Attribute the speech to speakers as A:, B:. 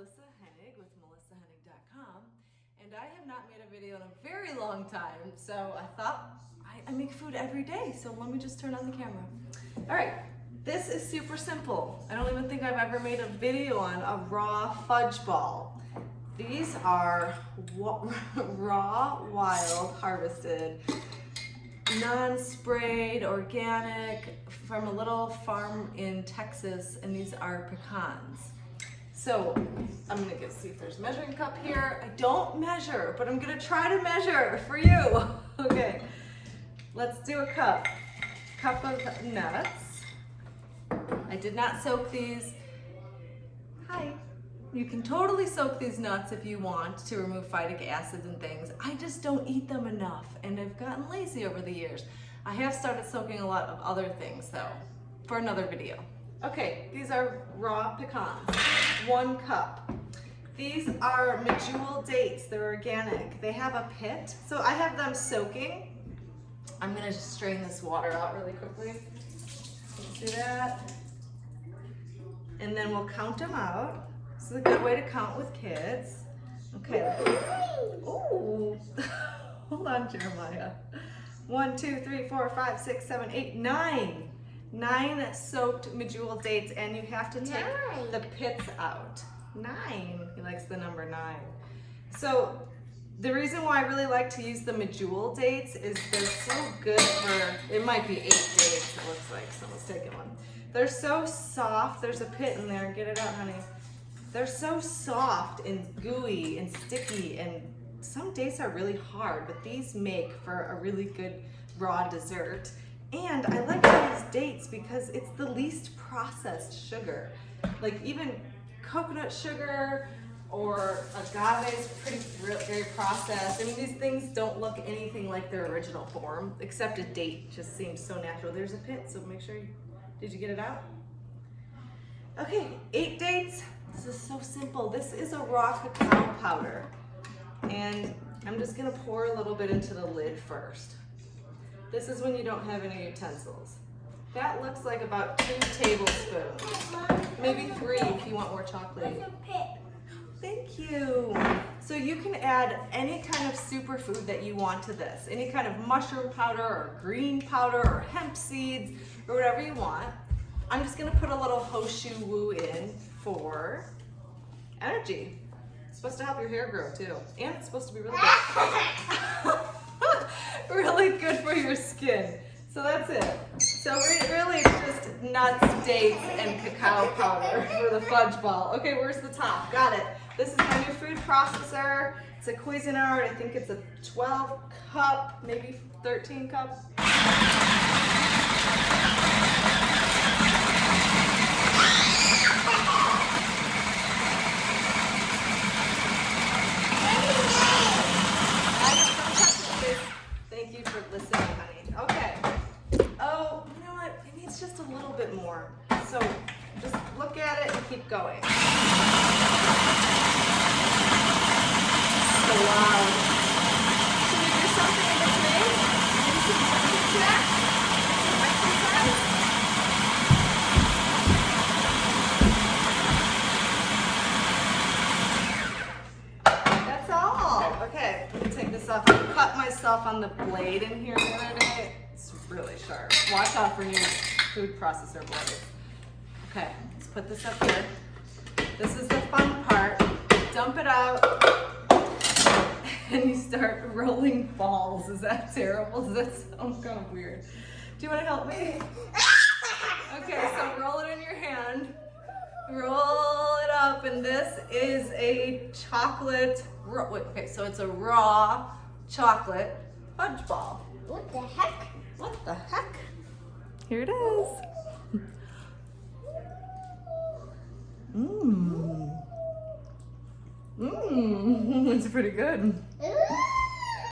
A: Melissa Henig with melissahenig.com, and I have not made a video in a very long time, so I thought I make food every day, so let me just turn on the camera. All right, this is super simple. I don't even think I've ever made a video on a raw fudge ball. These are raw, wild, harvested, non-sprayed, organic, from a little farm in Texas, and these are pecans. So I'm gonna see if there's a measuring cup here. I don't measure, but I'm gonna try to measure for you. Okay, let's do a cup. Cup of nuts. I did not soak these. Hi. You can totally soak these nuts if you want to remove phytic acids and things. I just don't eat them enough, and I've gotten lazy over the years. I have started soaking a lot of other things though, for another video. Okay, these are raw pecans, 1 cup. These are medjool dates, they're organic. They have a pit, so I have them soaking. I'm gonna just strain this water out really quickly. Let's do that. And then we'll count them out. This is a good way to count with kids. Okay. Ooh. Hold on, Jeremiah. 1, 2, 3, 4, 5, 6, 7, 8, 9. 9 soaked medjool dates, and you have to take the pits out. 9. He likes the number 9. So the reason why I really like to use the medjool dates is they're so good for, it might be 8 dates, it looks like someone's taking one. They're so soft. There's a pit in there. Get it out, honey. They're so soft and gooey and sticky, and some dates are really hard, but these make for a really good raw dessert. And I like these dates because it's the least processed sugar. Like even coconut sugar or agave is very processed. I mean, these things don't look anything like their original form, except a date just seems so natural. There's a pit, so make sure did you get it out? Okay, 8 dates. This is so simple. This is a raw cacao powder. And I'm just gonna pour a little bit into the lid first. This is when you don't have any utensils. That looks like about 2 tablespoons. Maybe 3 if you want more chocolate. Thank you. So you can add any kind of superfood that you want to this. Any kind of mushroom powder or green powder or hemp seeds or whatever you want. I'm just gonna put a little Hoshu Woo in for energy. It's supposed to help your hair grow too. And it's supposed to be really good. Really good for your skin. So that's it. So really it's just nuts, dates, and cacao powder for the fudge ball. Okay, where's the top? Got it. This is my new food processor. It's a Cuisinart. I think it's a 12 cup, maybe 13 cup. Thank you for listening, honey. Okay. Oh, you know what? It needs just a little bit more. So just look at it and keep going. So loud. Can we do something in between? Maybe some jumping jacks? Exercise? That's all. Okay, let me take this off. I cut myself on the blade in here the other day. It's really sharp. Watch out for new food processor blades. Okay, let's put this up here. This is the fun part. Dump it out, and you start rolling balls. Is that terrible? Does that sound kind of weird? Do you want to help me? Okay, so roll it in your hand. Roll it up, and this is a chocolate, okay, so it's a raw chocolate fudge ball.
B: What the heck?
A: What the heck? Here it is. Mmm. Mmm, it's pretty good.